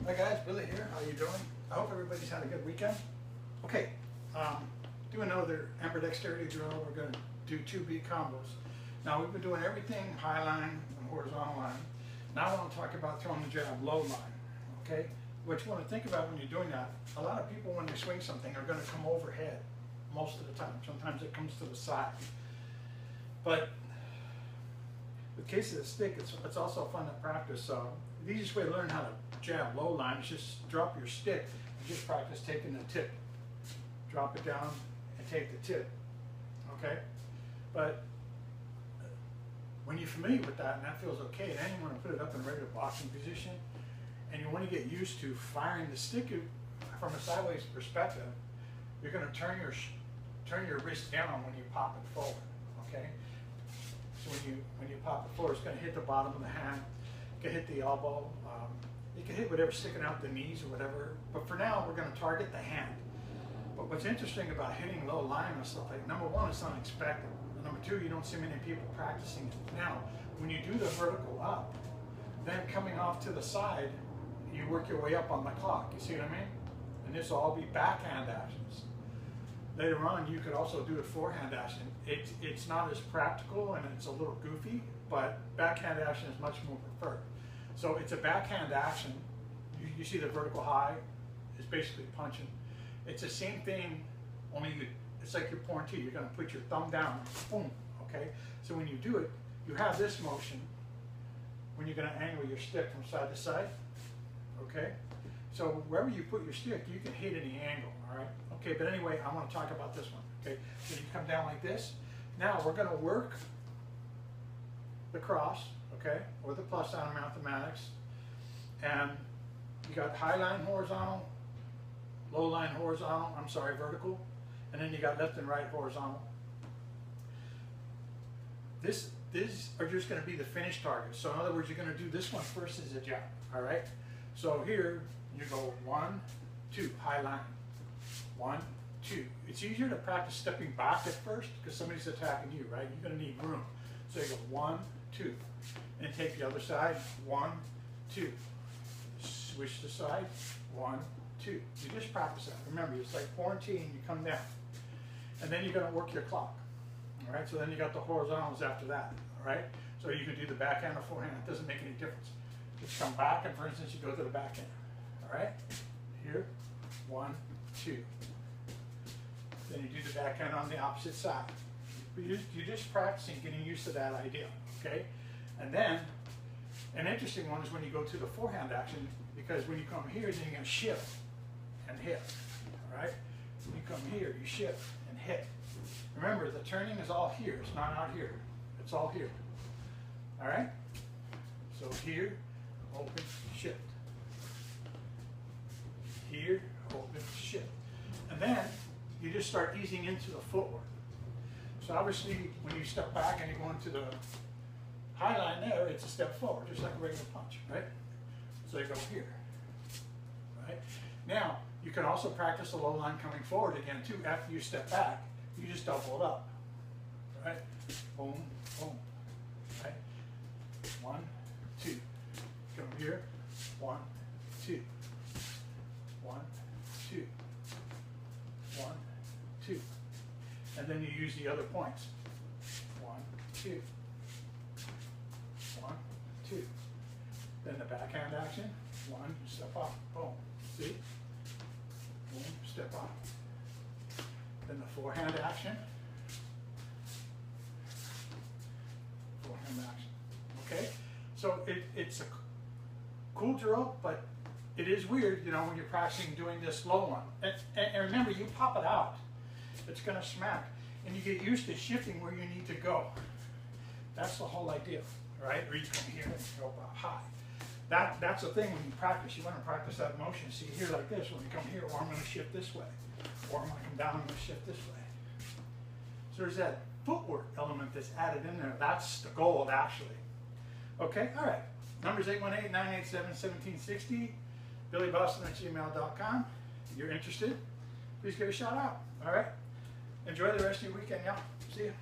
Hi guys, Billy here. How you doing? I hope everybody's had a good weekend. Okay, do another ambidexterity drill. We're going to do 2 beat combos. Now we've been doing everything high line and horizontal line. Now I want to talk about throwing the jab low line. Okay, what you want to think about when you're doing that, a lot of people when they swing something are going to come overhead most of the time. Sometimes it comes to the side. But in the case of the stick, it's also fun to practice. The easiest way to learn how to jab low line is just drop your stick and just practice taking the tip. Drop it down and take the tip. Okay? But when you're familiar with that and that feels okay, then you want to put it up in a regular boxing position and you want to get used to firing the stick from a sideways perspective. You're going to turn your wrist down when you pop it forward. Okay? So when you pop it forward, it's going to hit the bottom of the hand. You can hit the elbow. You can hit whatever's sticking out the knees or whatever. But for now, we're going to target the hand. But what's interesting about hitting low line and stuff like, number one, it's unexpected. Number two, you don't see many people practicing it. Now, when you do the vertical up, then coming off to the side, you work your way up on the clock. You see what I mean? And this will all be backhand actions. Later on, you could also do a forehand action. It's not as practical and it's a little goofy, but backhand action is much more preferred. So it's a backhand action. You see the vertical high is basically punching. It's the same thing, only it's like you're pouring tea. You're going to put your thumb down, boom, okay? So when you do it, you have this motion when you're going to angle your stick from side to side, okay? So wherever you put your stick, you can hit any angle, all right? Okay, but anyway, I want to talk about this one, okay? So you come down like this. Now we're going to work the cross, okay, or the plus sign in mathematics. And you got high line horizontal, low line horizontal, vertical, and then you got left and right horizontal. These are just going to be the finish targets. So in other words, you're going to do this one first as a jab, all right? So here, you go 1, 2, high line, 1, 2. It's easier to practice stepping back at first because somebody's attacking you, right? You're going to need room. So you go 1, 2, and take the other side, 1, 2. Switch the side, 1, 2. You just practice that. Remember, it's like pouring tea and you come down. And then you're going to work your clock. All right, so then you got the horizontals after that. All right, so you can do the backhand or forehand. It doesn't make any difference. Just come back, and for instance, you go to the backhand. All right, here, 1, 2. Then you do the backhand on the opposite side. You're just practicing, getting used to that idea. Okay, and then an interesting one is when you go to the forehand action, because when you come here, then you're going to shift and hit. All right, when you come here, you shift and hit. Remember, the turning is all here. It's not out here. It's all here. All right? So here, open, shift. Here, open, shift. And then you just start easing into the footwork. So obviously, when you step back and you go into the high line there, it's a step forward, just like a regular punch, right? So you go here, right? Now, you can also practice the low line coming forward again, too. After you step back, you just double it up, right? Boom, boom, right? 1, 2. Come here, 1, 2. 1, 2. 1, 2. And then you use the other points. 1, 2. 1, 2. Then the backhand action. 1, step up, boom. See? Boom, step up. Then the forehand action. Forehand action. Okay? So it's a cool drill, but it is weird, you know, when you're practicing doing this low one. And remember, you pop it out. It's going to smack. And you get used to shifting where you need to go. That's the whole idea, right? Or you come here and go up high. That's the thing when you practice. You want to practice that motion. See here like this, when you come here, or I'm going to shift this way. Or I'm going to come down and shift this way. So there's that footwork element that's added in there. That's the gold, actually. Okay, all right. Number's 818-987-1760. BillyBoston@gmail.com. If you're interested, please give a shout out. All right? Enjoy the rest of your weekend, y'all. See ya.